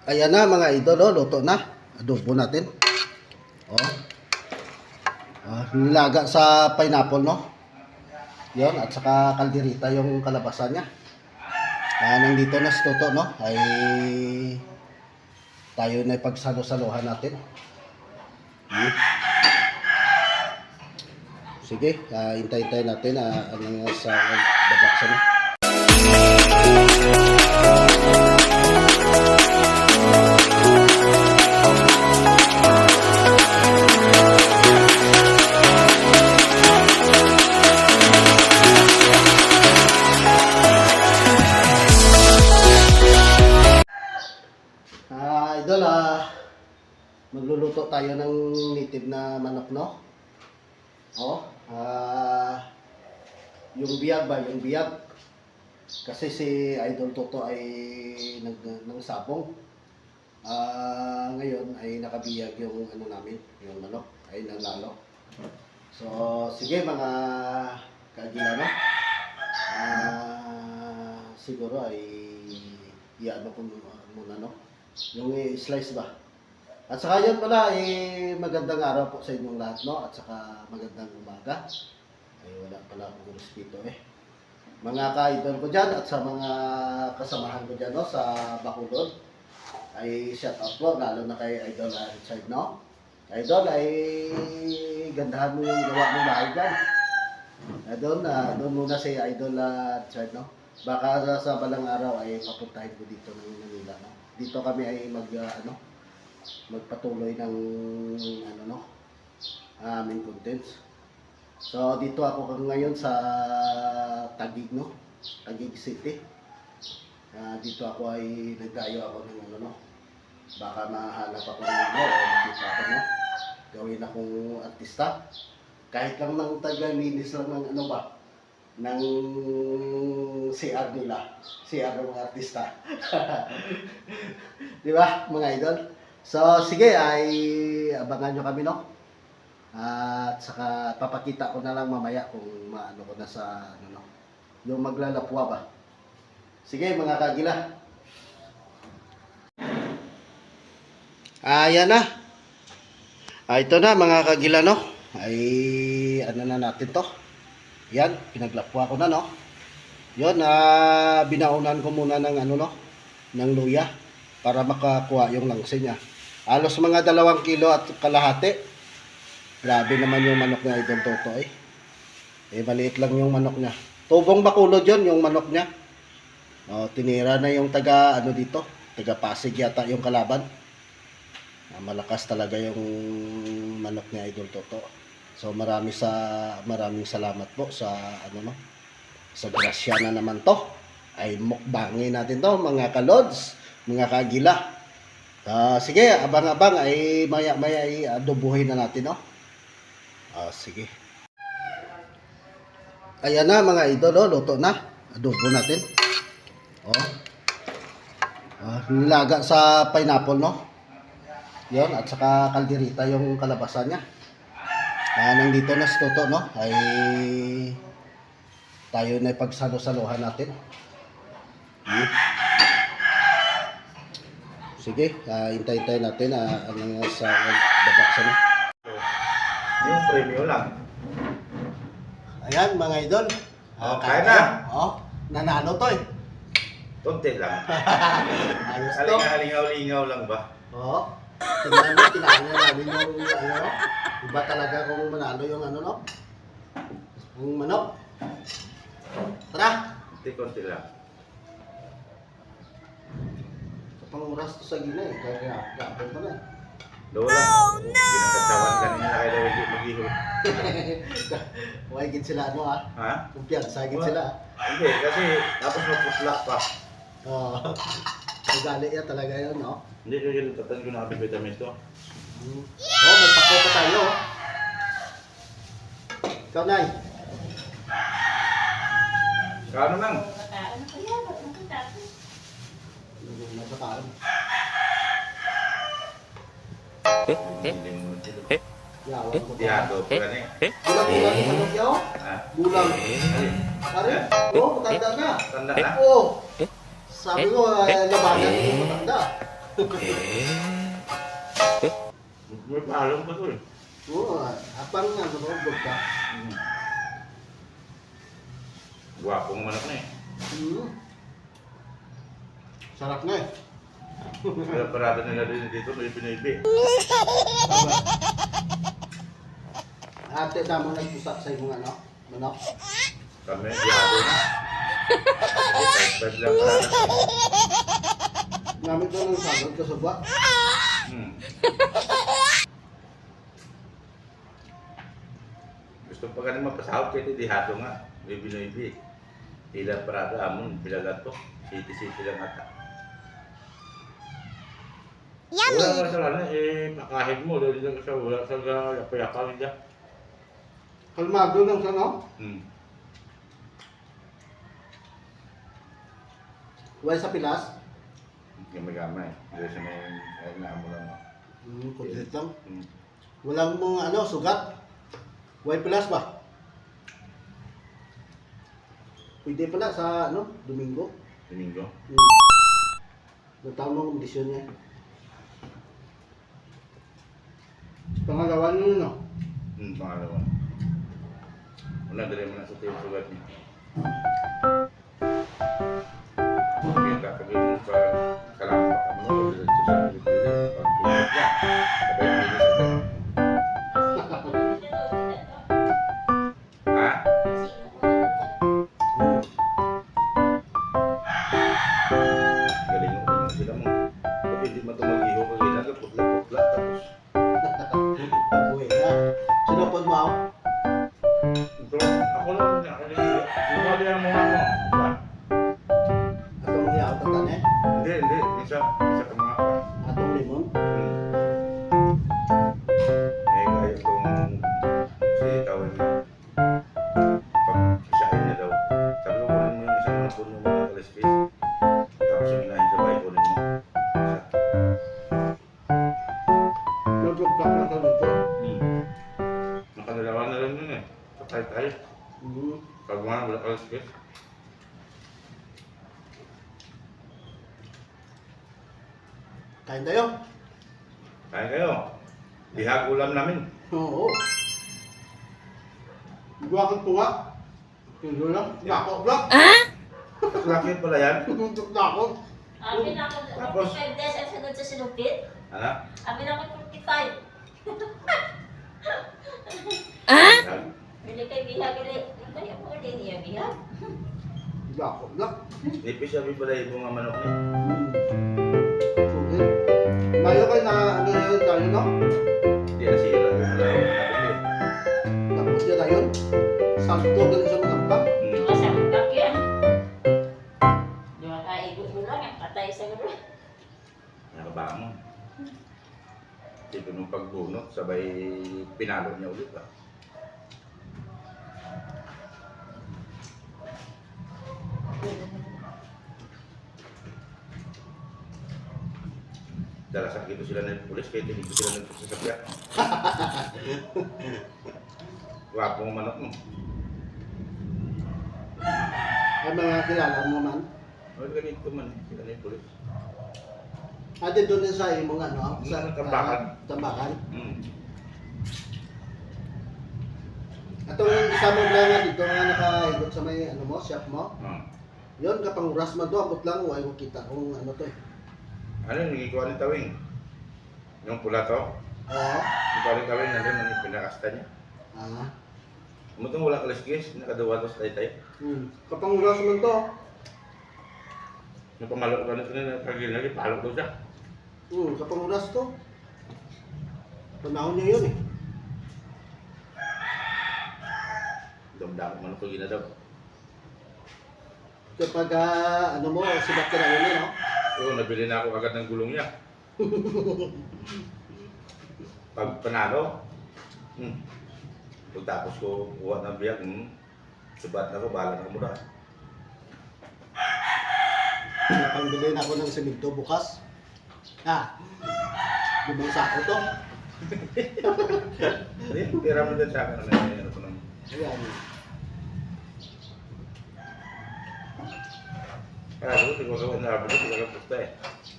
Ayan na mga idol, oh, luto na. Adobo natin. Oh. Nilaga sa pineapple, no? Yon, at saka kalderita yung kalabasan niya. Nandito na sa luto, no? Ay tayo na ipagsalo-saluhan natin. Sige, hintay-hintay natin ano sa babaksan, no? Idol, magluluto tayo ng native na manok, no? Oh, yung biyag ba? Yung biyag. Kasi si Idol Toto ay ng sabong. Ngayon ay nakabiyag yung ano namin, yung manok ay nanalo. So, sige mga kagila, no? Siguro ay iano ko muna, no? Yung slice ba? At saka yun pala, magandang araw po sa inyong lahat, no? At saka magandang umaga. Ay wala pala akong respeto mga ka-idol ko dyan at sa mga kasamahan ko dyan, no? Sa Bacolod. Ay shout out po, lalo na kay Idol Richard, no? Idol, ay gandahan mo yung gawa mo bahay dyan. Doon muna si Idol Richard, no? Baka sa balang araw ay papuntahin ko dito ng Manila, no? Dito kami ay magpatuloy ng aming contents. So dito ako ngayon sa Taguig, no? Taguig City. Dito ako ay nagdayo ako ng baka mahanap ako ng o makita ako, no? Gawin akong artista. Kahit lang ng taga-linis lang ng ng CR nila. CR ng mga artista. Di ba, mga idol? So, sige, ay abangan nyo kami, no? At saka papakita ko na lang mamaya kung maano ko na sa, yung maglalapwa ba. Sige, mga kagila. Ayan na. Ito na, mga kagila, no? Ay, ano na natin to? Yan, pinaglapwa ko na, no? Yun, binaunan ko muna ng ng luya para makakuha yung langsa niya. Halos mga 2 kilo at kalahati. Grabe naman yung manok niya, Idol Toto, maliit lang yung manok niya. Tubong Bacolod yun, yung manok niya. Tinira na yung taga Pasig yata yung kalaban. Malakas talaga yung manok niya, Idol Toto. So maraming salamat po sa sa grasya na naman to. Ay mukbangin natin to, mga kalods, mga kagila. Sige, abang-abang ay maya-maya ay adobuhin na natin, no? Sige. Ayan na mga idol, luto na. Adobo natin. Nilaga sa pineapple, no? Yon, at saka kalderita yung kalabasan niya. Nandito na sa toto, no? Ay tayo na ipagsalo-saluhan natin. Sige, hintay-hintay natin ano sa babaksan, no? Yung premyo lang. Ayan mga idol. Kaya na. Nanalo to Tunti lang. Ayos to. Halingaw-lingaw lang ba? Tingnan mo, tinahan namin yung iba talaga kung manalo yung no? Yung manok. Tara! Konti lang. Panguras to sa gina kaya gapon pa na Lola. Oh no! Ginagatawan kanina na kayo mag-ihod. Huwag gid sila Ha? Kumpiyansa gid sila. Hindi, kasi tapos magpuslak pa. Ugali yan talaga yun, no? Hindi, kasi tatan ko na vitamin to. May pako pa tayo. Ikaw, Nay. Kano lang? Nasa kaan. Yawan ko. Diado pa gani. Bulang-bulang yung manok yaw? Bulang. Pare? Matanda na. Tanda na? Oo. Sabi ko, labanan yung matanda. May paalam pa to eh. Oo, apang nga, nabog ka. Gwapong manok na eh. Sarap nga eh. Kaya parada nila rin dito, may pinibi. Ate, damo nagpusa sa yung ano, manok. Kami, diabo na. 5-5 lang parada. Gamit ko ng salad ka sa buwa. Gusto pa ganun mapasahod kayo, di hato nga. May binoybi. Tila parada amon, bilagat to. City-city lang ata. Wala nga sa lana, makahid mo. Dahil lang sa wala sa yapayapa niya. Kalmado lang sa no? Huwag sa pilas. Gamay-gamay. Dahil sa may naamo lang. Kulit lang. Walang mga ano, sugat. Huwag pilas ba? Pwede pala sa ano, Domingo. Domingo. Nagtawag mo ang kondisyon niya. Pangalawa nyo no? Pangalawa. Wala, dali mo na sa tayo sugat niya. Kaya kakagin mo pa kalampak mo. Dito sa Pilipinas. Pag-ingat niya. Sabay mo sa tayo. Ha? Galing mo sila mo. Pag hindi mo ito mag-iho, kailangan putla-putla. Tapos, Pag-uwi na. Sinupod mo ako? ito, ako lang nakalimutan. Sumali ang mga mo. Atong hindi ako tatane? Hindi. Isa ka mga pa. Atong limon? Kaya itong si Tawin mo. Pag isahin niya daw. Sabi ko, kunin mo yung isang mga puno mo ng kaliskis. Tapos yung inahin sa bahay, kunin mo. Isa. Nagugpak na sa dito. Nakadalawa na lang yun eh. Patay-tay. Pag mga wala kaliskis. Kain tayo? Kaya kayo. Bihag ulam namin. Oo. Gua kang tuwa. Tulo lang. Nako, blak. Laki pala yan. Tutok na ako. Amin ako, Tapos? 45 days ang sunod sa sinupit. Anak. Amin ako 45. Bili kay Biha, bili. Kaya mo din niya, Biha. Nako, blak. Nipis sabi pala yung mga manok niya. Okay. Mayo kayo na ano yun tayo, no? Hindi na sila. Wala akong nabili. Tapos yun na yun. Salto ganun sa mga bak. Mga sangkak yan. Mga kaigo mo lang, ang patay sa gulo. Nakabangon. Dito nung pagbunot, sabay pinalo niya ulit ba? Dalasan dito sila ng pulis, kaya hindi sila nagsasakya. Wapong manok mo. Ay mga kilala mo man. Ano ganito man, sila na yung pulis. Ate doon din sa imong ano? Sa Tambakan. Tambakan. Hmm. Atong isa mo lang nga dito nga nakahigot sa may ano mo, shop mo. Yon kapang oras man to, abot lang, huwag mo kita kung ano to eh. Ano yung nagikuha ni Tawing? Yung pula to? Oo. Ikaw ni Tawing, nandun yung pinakasta niya. Ah. Umutong wala kaliskis, nakaduwa to sa taytay. Kapang oras man to. Yung pamalok ka na ito na kagilagi, palok ko siya. Kapang oras to. Panahon niya yun eh. Damdam manok ko ginadaw. Kapag ano mo, sibat ka na yun eh, no? Oo, nabili na ako agad ng gulong niya. Pag panalo, pagtapos ko kuha ng biyag, subat na ko, bahala na ko muna. Pangbili na ako ng semento bukas. Limang sako to. Hindi, pira mo din sa akin. Ano ko naman. Ayan. Kaya ako, tingnan ko na ako, tingnan ko pusta eh.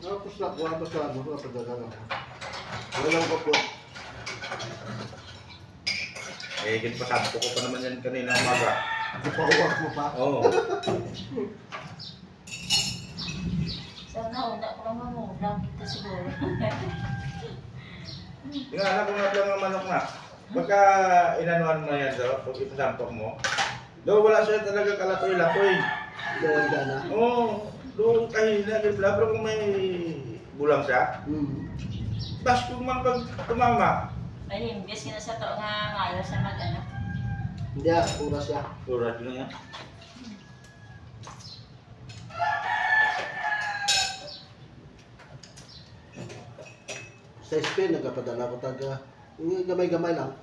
Tapos sa kuha pa sa ano, padala ako. Walang ko po. Eh, ginpasampo ko pa naman yan kanina umaga. Ipawak mo pa. Oo. Sana una ko lang mamulang kita siguro. Tingnan ko nga lang ang manok na. Pagka inanuhan mo yan daw, pag ipasampo mo, daw wala siya talaga kalatoy-latoy. Doon ka na. Oo, doon kahina, pero kung may bulang siya, tas kung man pag tumama, Ay, imbes ka na sa to nga ngayon sa mag-ano. Hindi ah, pura siya. surat yun nga. Sa Spain, nagkapadala ko taga, yung gamay-gamay lang.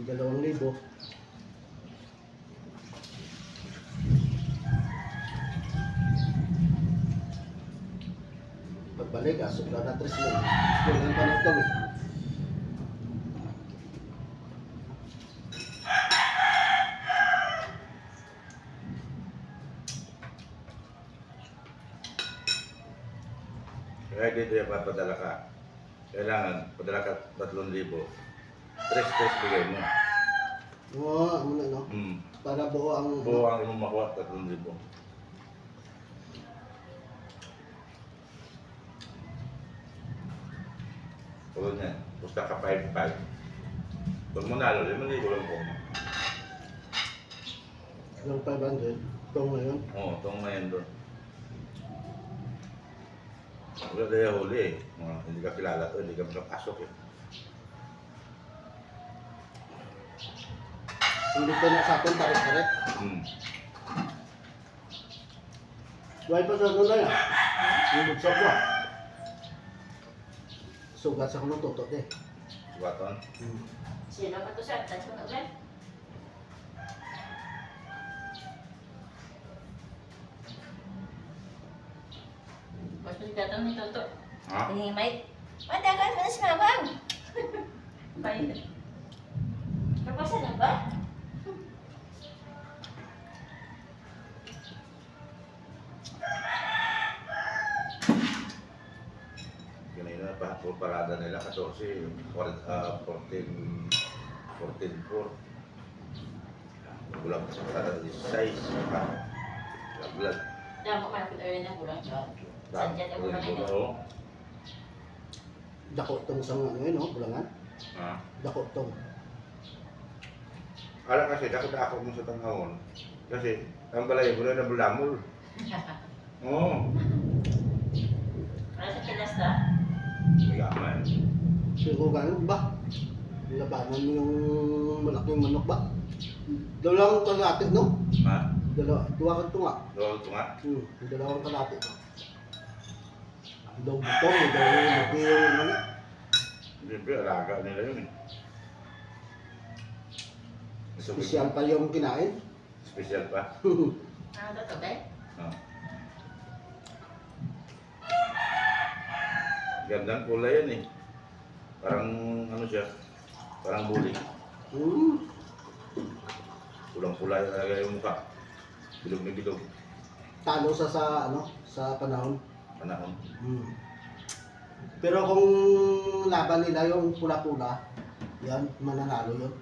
2,000. Pagbalik, sobra na 3,000. Kailan pa nagtong eh. Kaya dito yung papadala ka, kailangan padala ka 3,000. Tres bigay mo. Oo, ano na no? Para buo ang... Buo ang imong makuha, 3,000. Tulad niyan, pusta ka 5,500. Pag manalo, 5,000 lang po. Yung 500. Itong ngayon. Oo, itong ngayon doon. Wala tayo huli eh. Hindi ka kilala to, hindi ka makapasok eh. Hindi ko na sa akin, tarik-tarik. Buhay pa sa ano na yan. Yung bugsak mo. Sugat sa kong tutot eh. Subaton. Sino ka to sa atas ko na ulit? Mas pagkatang ni Toto. Ha? Hinimay. Madagal mo na si Mamang. Bayan. Kapasa na ba? Kanina pa, parada nila 14, 14, 14-4. Kulang sa parada 16. Laglag. Damo man ako tayo na kulang siya. Sadya na kulang ina. Oo. Dako tong sa ano yun, no? Bulangan. Ha? Dako tong. Alam kasi, ako na ako mo sa tanghawon. Kasi, ang balay mo na bulamol. Oo. Para sa kilasta. Magaman. Siguro ganun ba? Labanan mo yung malaking manok ba? Dalawang kalate, no? Ha? Dua ka tunga. Doon ito nga. Dalawang kalate. Daw butong, daw yung ano. Siyempre, alaga nila yun eh. Special pa yung kinain. Special pa. Ano to ba? Ah. Gandang kulay yan eh. Parang ano siya, parang bulik. Pulang-pula talaga yung mukha. Bilog na bilog. Talo sa ano, sa panahon. Panahon. Pero kung laban nila yung pula-pula, yan, mananalo yun.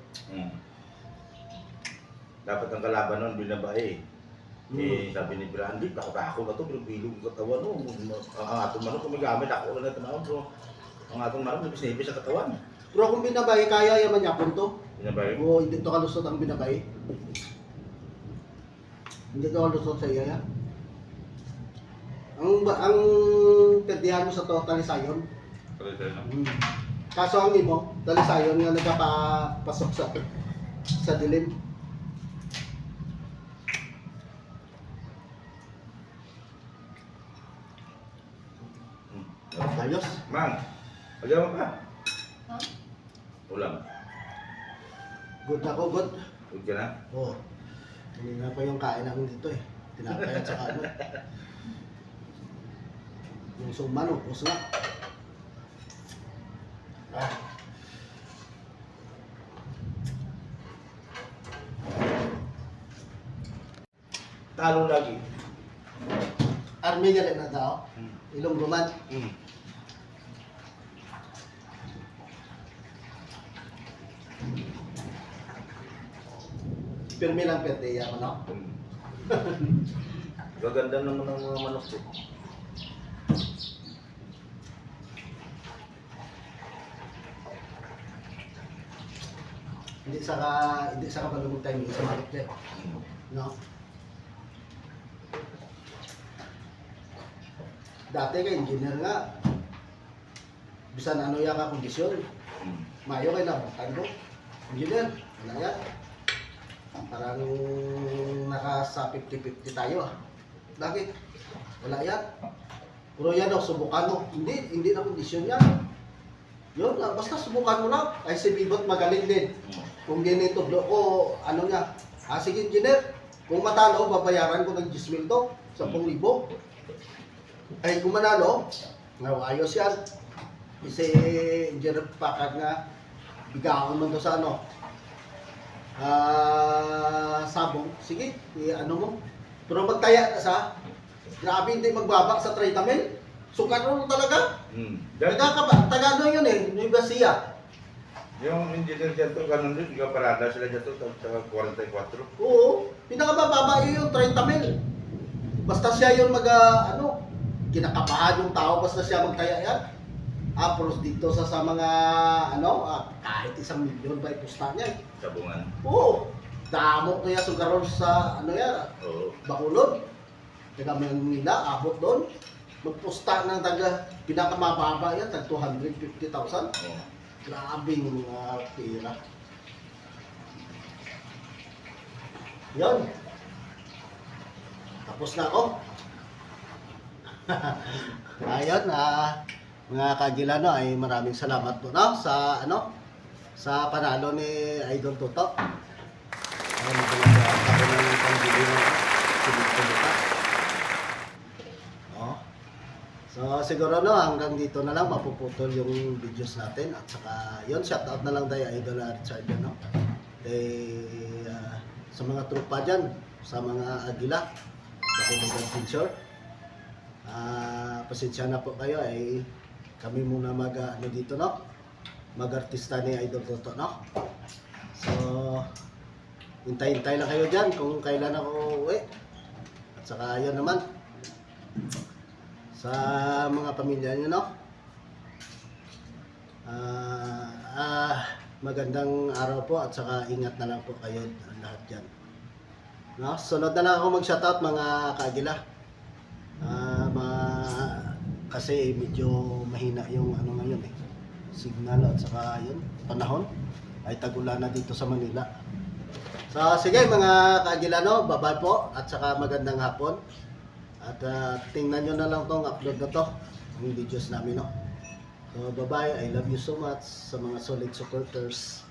Dapat ang kalaban nun, binabae. Eh, sabi ni Brandi, takot na to, bilog-bilog yung katawan. No? Ang atong manok, kung may gamit, ako lang na tanawin. Pero ang atong manok, nipis-nipis sa katawan. Pero kung binabay, kaya yaman niya punto. Binabae. O hindi to kalusot ang binabay. Hindi to kalusot sa iya yan. Ang perdihan mo sa to, talisayon. Kaso ang imo, talisayon nga nagkapasok sa dilim. Ayos. Mang, pagyaw mo ka. Ha? Ulam. Good na ko, good. Huwag ka na. Oo. Hindi na pa yung kain namin dito eh. Tinapay at saka ano. Yung suman, upos na. Ah. Talo lagi. Army nga rin na talaga, oh. Hmm. Ilong Roman. Hmm. Pirmi lang perdeya mo, no? Hmm. Gaganda naman ng mga manok ko. Hindi sa kabalumog tayo sa malok dyan. No? Dati ka engineer nga. Bisan ano yung kondisyon. Hmm. Mayo kayo na bukan ko. Engineer, wala yan. Parang nasa 50-50 tayo ah. Bakit? Wala yan. Puro yan oh, subukan mo. Hindi na kondisyon yan. Yun, basta subukan mo lang. Ay si Bibot magaling din. Kung ganito, ko, ano nga. Sige engineer, kung matalo, babayaran ko ng 10,000 to. 10,000. Ay kung manalo, ayos yan. Kasi engineer Packard nga, bigaon man to sa ano. Sabong, sige, ano mo. Pero magtaya ka sa, grabe hindi magbabak sa 30,000. Sukat mo talaga. Hmm. Taga-ano yun eh, Nueva Ecija. Yung engineer dyan to, ganun din, yung parada sila dyan to, sa 44. Oo, pinakababa yun yung 30,000. Basta siya yung kinakabahan yung tao, basta siya magtaya yan. Pero dito sa mga, kahit 1,000,000 pa ipusta niya. Sabungan. Oo, damo kaya sugaron sa, Oo. Bacolod. Taga Manila, abot doon. Magpusta ng pinakamababa yan, tag 250,000. Oo. Grabe yung mga pera. Yun. Tapos na ako. Ayun, mga kagilano ay maraming salamat po no, sa panalo ni Idol Toto. Ayun, naglalagay ako ng pangbili ng silit-silita. Oh. So siguro hanggang dito na lang mapuputol yung videos natin at saka yun, shoutout na lang tayo Idol Richard no. Sa mga trupa dyan, sa mga agila, Bacolod Adventure. Pasensya na po kayo ay kami muna dito no. Mag-artista ni Idol Toto no. So hintay-hintay lang kayo dyan kung kailan ako uwi. At saka yun naman sa mga pamilya nyo, no? Magandang araw po at saka ingat na lang po kayo lahat dyan. No? Sunod na lang ako mag-shoutout mga kaagila. Kasi medyo mahina yung ngayon eh. Signal at saka yun, panahon ay tagulan na dito sa Manila. So sige mga kaagila, no? Bye-bye po at saka magandang hapon. At tingnan nyo na lang tong upload na to, yung videos namin, no? So bye-bye, I love you so much sa mga solid supporters.